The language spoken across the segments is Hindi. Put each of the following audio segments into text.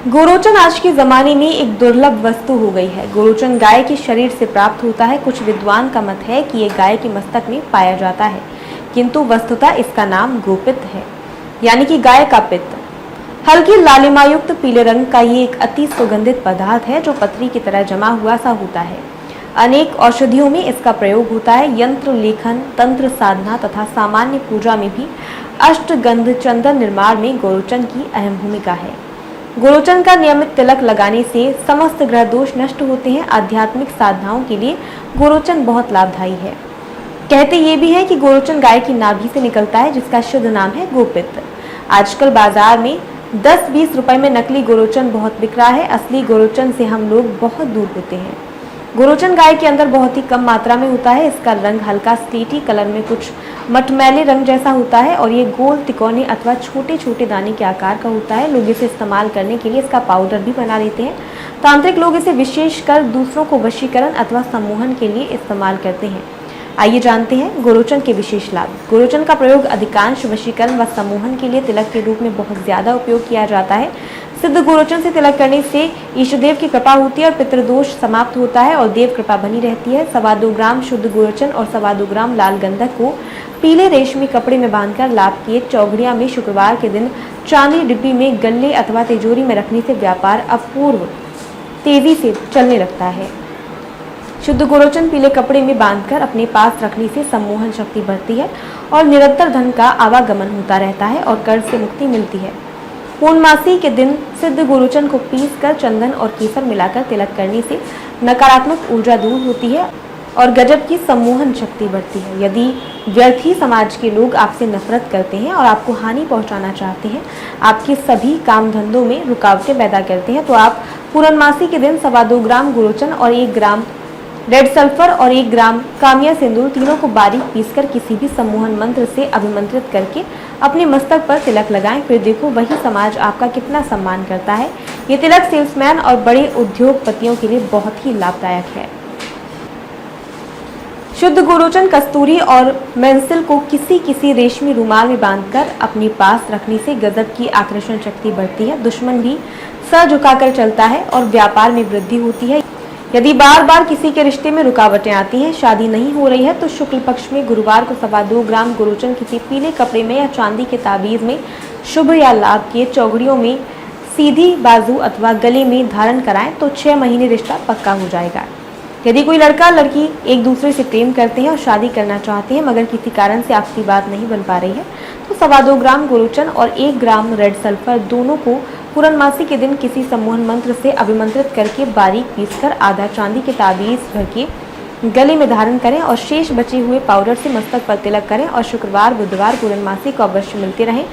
गोरोचन आज के जमाने में एक दुर्लभ वस्तु हो गई है। गोरोचन गाय के शरीर से प्राप्त होता है। कुछ विद्वान का मत है कि यह गाय के मस्तक में पाया जाता है, किंतु वस्तुतः इसका नाम गोपित्त है, यानी कि गाय का पित्त। हल्की लालिमायुक्त पीले रंग का ये एक अति सुगंधित पदार्थ है जो पत्री की तरह जमा हुआ सा होता है। अनेक औषधियों में इसका प्रयोग होता है। यंत्र लेखन, तंत्र साधना तथा सामान्य पूजा में भी अष्टगंध चंदन निर्माण में गोरोचन की अहम भूमिका है। गोरोचन का नियमित तिलक लगाने से समस्त ग्रह दोष नष्ट होते हैं। आध्यात्मिक साधनाओं के लिए गोरोचन बहुत लाभदायी है। कहते ये भी है कि गोरोचन गाय की नाभि से निकलता है, जिसका शुद्ध नाम है गोपित्त। आजकल बाजार में 10-20 रुपए में नकली गोरोचन बहुत बिक रहा है। असली गोरोचन से हम लोग बहुत दूर होते हैं। गोरोचन गाय के अंदर बहुत ही कम मात्रा में होता है। इसका रंग हल्का स्लेटी कलर में कुछ मटमैले रंग जैसा होता है और ये गोल, तिकोने अथवा छोटे छोटे दाने के आकार का होता है। लोग इसे इस्तेमाल करने के लिए इसका पाउडर भी बना लेते हैं। तांत्रिक लोग इसे विशेषकर दूसरों को वशीकरण अथवा सम्मोहन के लिए इस्तेमाल करते हैं। आइए जानते हैं गोरोचन के विशेष लाभ। गोरोचन का प्रयोग अधिकांश वशीकरण व सम्मोहन के लिए तिलक के रूप में बहुत ज्यादा उपयोग किया जाता है। सिद्ध गोरोचन से तिलक करने से ईष्टदेव की कृपा होती है और पितृदोष समाप्त होता है और देव कृपा बनी रहती है। 2.25 ग्राम शुद्ध गोरोचन और 2.25 ग्राम लाल गंधक को पीले रेशमी कपड़े में बांधकर लाभ किए चौघड़िया में शुक्रवार के दिन चांदी डिब्बी में गल्ले अथवा तिजोरी में रखने से व्यापार अपूर्व तेजी से चलने लगता है। शुद्ध गोरोचन पीले कपड़े में बांधकर अपने पास रखने से सम्मोहन शक्ति बढ़ती है और निरंतर धन का आवागमन होता रहता है और कर्ज से मुक्ति मिलती है। पूर्णमासी के दिन सिद्ध गोरोचन को पीसकर चंदन और केसर मिलाकर तिलक करने से नकारात्मक ऊर्जा दूर होती है और गजब की सम्मोहन शक्ति बढ़ती है। यदि व्यर्थी समाज के लोग आपसे नफरत करते हैं और आपको हानि पहुंचाना चाहते हैं, आपके सभी काम धंधों में रुकावटें पैदा करते हैं, तो आप पूर्णमासी के दिन 2.25 ग्राम गोरोचन और 1 ग्राम रेड सल्फर और 1 ग्राम कामिया सिंदूर तीनों को बारीक पीसकर किसी भी सम्मोहन मंत्र से अभिमंत्रित करके अपने मस्तक पर तिलक लगाएं। फिर देखो वही समाज आपका कितना सम्मान करता है। ये तिलक सेल्समैन और बड़े उद्योगपतियों के लिए बहुत ही लाभदायक है। शुद्ध गोरोचन कस्तूरी और मेंसिल को किसी रेशमी रुमाल में बांधकर अपने पास रखने से गजब की आकर्षण शक्ति बढ़ती है। दुश्मन भी सर झुकाकर चलता है और व्यापार में वृद्धि होती है। यदि बार बार किसी के रिश्ते में रुकावटें आती हैं, शादी नहीं हो रही है, तो शुक्ल पक्ष में गुरुवार को 2.25 ग्राम गोरोचन किसी पीले कपड़े में या चांदी के ताबीज में शुभ या लाभ के चौघड़ियों में सीधी बाजू अथवा गले में धारण कराएं तो 6 महीने रिश्ता पक्का हो जाएगा। यदि कोई लड़का लड़की एक दूसरे से प्रेम करते हैं और शादी करना चाहते हैं मगर किसी कारण से आपसी बात नहीं बन पा रही है, तो 2.25 ग्राम गोरोचन और 1 ग्राम रेड सल्फर दोनों को पूर्णमासी के दिन किसी सम्मोहन मंत्र से अभिमंत्रित करके बारीक पीसकर आधा चांदी के ताबीज भर के गले में धारण करें और शेष बचे हुए पाउडर से मस्तक पर तिलक करें और शुक्रवार बुधवार पूर्णमासी को अवश्य मिलते रहें,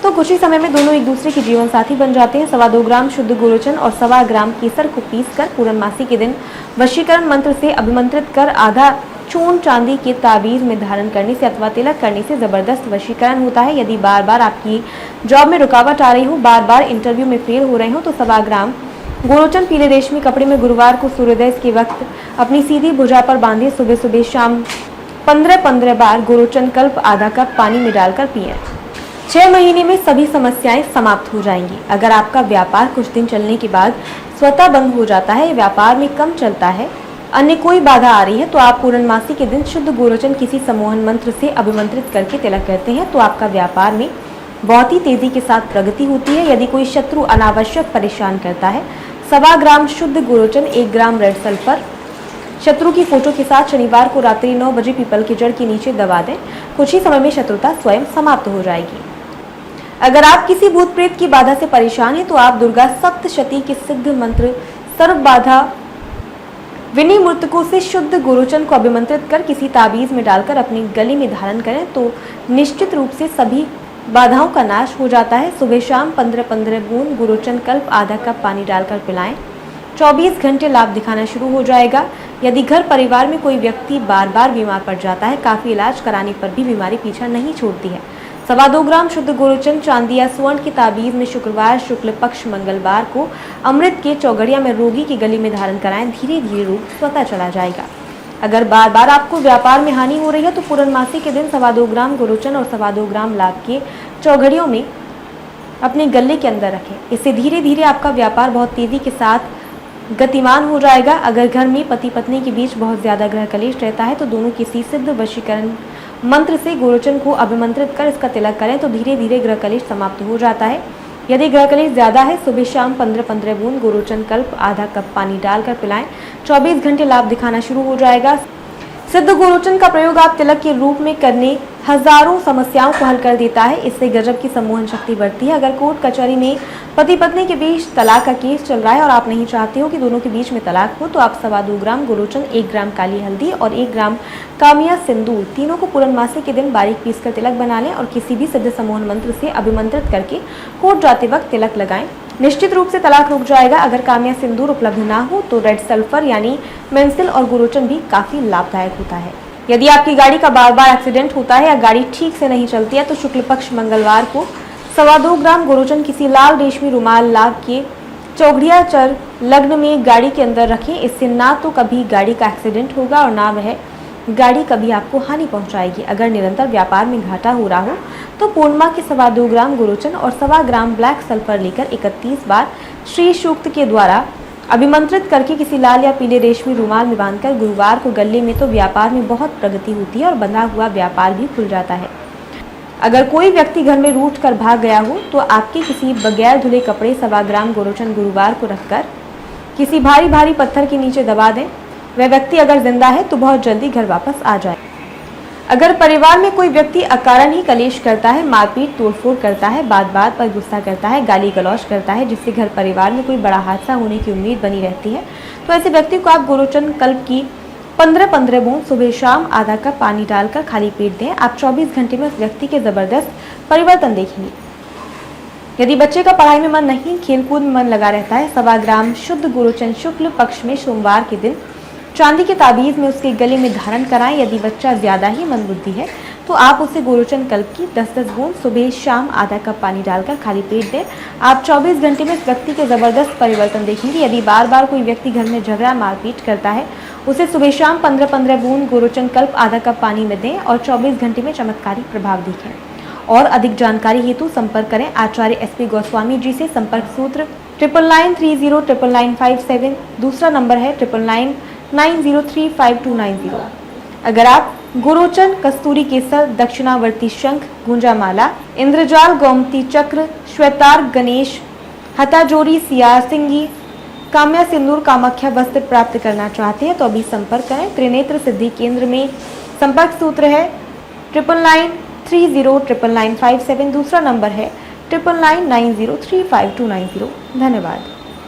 तो कुछ ही समय में दोनों एक दूसरे के जीवन साथी बन जाते हैं। 2.25 ग्राम शुद्ध गोरोचन और 1.25 ग्राम केसर को पीसकर पूर्णमासी के दिन वशीकरण मंत्र से अभिमंत्रित कर आधा चूर्ण चांदी के ताबीज में धारण करने से अथवा तिलक करने से जबरदस्त वशीकरण होता है। यदि बार बार आपकी जॉब में रुकावट आ रही हो, बार बार इंटरव्यू में फेल हो रहे हो, तो 2.25 ग्राम गोरोचन पीले रेशमी कपड़े में गुरुवार को सूर्योदय के वक्त अपनी सीधी भुजा पर बांधे सुबह सुबह शाम 15-15 बार गोरोचन कल्प आधा कप पानी में डालकर पिएं। 6 महीने में सभी समस्याएं समाप्त हो जाएंगी। अगर आपका व्यापार कुछ दिन चलने के बाद स्वतः बंद हो जाता है, व्यापार में कम चलता है, अन्य कोई बाधा आ रही है, तो आप पूर्णमासी के दिन शुद्ध गोरोचन किसी सम्मोहन मंत्र से अभिमंत्रित करके तिलक करते हैं, तो आपका व्यापार में बहुत ही तेजी के साथ प्रगति होती है। यदि कोई शत्रु अनावश्यक परेशान करता है, 2.25 ग्राम शुद्ध गोरोचन 1 ग्राम रेड सल्फर शत्रु की फोटो के साथ शनिवार को रात्रि 9 बजे पीपल के जड़ के नीचे दबा दें। कुछ ही समय में शत्रुता स्वयं समाप्त हो जाएगी। अगर आप किसी भूत प्रेत की बाधा से परेशान हैं, तो आप दुर्गा सप्तशती के सिद्ध मंत्र सर्व बाधा विनिमूर्तकों से शुद्ध गोरोचन को अभिमंत्रित कर किसी ताबीज में डालकर अपनी गले में धारण करें, तो निश्चित रूप से सभी बाधाओं का नाश हो जाता है। सुबह शाम 15-15 बूंद गोरोचन कल्प आधा कप पानी डालकर पिलाएं। 24 घंटे लाभ दिखाना शुरू हो जाएगा। यदि घर परिवार में कोई व्यक्ति बार बार बीमार पड़ जाता है, काफी इलाज कराने पर भी बीमारी पीछा नहीं छोड़ती है। 2.25 ग्राम शुद्ध गोरोचन चांदी या स्वर्ण की ताबीज में शुक्रवार शुक्ल पक्ष मंगलवार को अमृत के चौघड़िया में रोगी की गले में धारण कराएं। धीरे धीरे रोग स्वतः चला जाएगा। अगर बार बार आपको व्यापार में हानि हो रही है, तो पूर्णमासी के दिन 2.25 ग्राम गोरोचन और 2.25 ग्राम लाभ के चौघड़ियों में अपने गले के अंदर रखें। इससे धीरे धीरे आपका व्यापार बहुत तेजी के साथ गतिमान हो जाएगा। अगर घर में पति पत्नी के बीच बहुत ज़्यादा ग्रह कलेश रहता है तो दोनों किसी सिद्ध वशीकरण मंत्र से गुरुचन को अभिमंत्रित कर इसका तिलक करें तो धीरे धीरे ग्रह कलेश समाप्त हो जाता है। यदि ग्रह कलेश ज़्यादा है, सुबह शाम 15-15 बूंद गुरुचन कल्प आधा कप पानी डालकर पिलाएं। 24 घंटे लाभ दिखाना शुरू हो जाएगा। सिद्ध गुरुचन का प्रयोग आप तिलक के रूप में करने हजारों समस्याओं को हल कर देता है। इससे गजब की सम्मोहन शक्ति बढ़ती है। अगर कोर्ट कचहरी में पति पत्नी के बीच तलाक का केस चल रहा है और आप नहीं चाहते हो कि दोनों के बीच में तलाक हो, तो आप 2.25 ग्राम गुरुचन, 1 ग्राम काली हल्दी और 1 ग्राम कामिया सिंदूर तीनों को पूर्णमासी के दिन बारीक पीसकर तिलक बना लें और किसी भी सिद्ध सम्मोहन मंत्र से अभिमंत्रित करके कोर्ट जाते वक्त तिलक लगाएं। निश्चित रूप से तलाक रुक जाएगा। अगर कामिया सिंदूर उपलब्ध ना हो तो रेड सल्फर यानी मेंसिल और गुरुचन भी काफी लाभदायक होता है। यदि आपकी गाड़ी का बार बार एक्सीडेंट होता है या गाड़ी ठीक से नहीं चलती है तो शुक्ल पक्ष मंगलवार को 2.25 ग्राम गुरुचन किसी लाल रेशमी रुमाल लाभ के चौघड़िया चर लग्न में गाड़ी के अंदर रखें। इससे ना तो कभी गाड़ी का एक्सीडेंट होगा और ना वह गाड़ी कभी आपको हानि पहुंचाएगी। अगर निरंतर व्यापार में घाटा हो रहा हो तो पूर्णिमा के 2.25 ग्राम गुरुचन और 1.25 ग्राम ब्लैक सल्फर लेकर 31 बार श्री सूक्त के द्वारा अभिमंत्रित करके किसी लाल या पीले रेशमी रुमाल में बांधकर गुरुवार को गले में तो व्यापार में बहुत प्रगति होती है और बंधा हुआ व्यापार भी खुल जाता है। अगर कोई व्यक्ति घर में रूठ कर भाग गया हो तो आपके किसी बगैर धुले कपड़े 1.25 ग्राम गुरुचन गुरुवार को रखकर किसी भारी भारी पत्थर के नीचे दबा दें। वह व्यक्ति अगर जिंदा है तो बहुत जल्दी घर वापस आ जाए। अगर परिवार में कोई व्यक्ति अकारण ही कलेश करता है, मारपीट तोड़फोड़ करता है, बात बात पर गुस्सा करता है, गाली गलौज करता है, जिससे घर परिवार में कोई बड़ा हादसा होने की उम्मीद बनी रहती है, तो ऐसे व्यक्ति को आप गुरुचन कल्प की 15-15 बूंद सुबह शाम आधा कप पानी डालकर खाली पेट दें। आप 24 घंटे में उस व्यक्ति के जबरदस्त परिवर्तन देखेंगे। यदि बच्चे का पढ़ाई में मन नहीं, खेलकूद में मन लगा रहता है, 2.25 ग्राम शुद्ध गुरुचन शुक्ल पक्ष में सोमवार के दिन चांदी के ताबीज में उसके गले में धारण कराएं। यदि बच्चा ज्यादा ही मंदबुद्धि है तो आप उसे गुरुचन कल्प की 10-10 बूंद सुबह शाम आधा कप पानी डालकर खाली पेट दें। आप 24 घंटे में इस व्यक्ति के जबरदस्त परिवर्तन देखेंगे। यदि बार बार कोई व्यक्ति घर में झगड़ा मारपीट करता है, उसे सुबह शाम 15-15 बूंद गुरुचन कल्प आधा कप पानी में दें और 24 घंटे में चमत्कारी प्रभाव दिखें। और अधिक जानकारी हेतु संपर्क करें आचार्य SP गोस्वामी जी से। संपर्क सूत्र 9993099957। दूसरा नंबर है 9990359290। अगर आप गुरुचन, कस्तूरी केसर, दक्षिणावर्ती शंख, गुंजामाला, इंद्रजाल, गोमती चक्र, श्वेतार, गणेश, हताजोरी, सियार सिंगी, काम्या सिंदूर, कामाख्या वस्त्र प्राप्त करना चाहते हैं तो अभी संपर्क करें। त्रिनेत्र सिद्धि केंद्र में संपर्क सूत्र है 9993099957। दूसरा नंबर है 9990359290। धन्यवाद।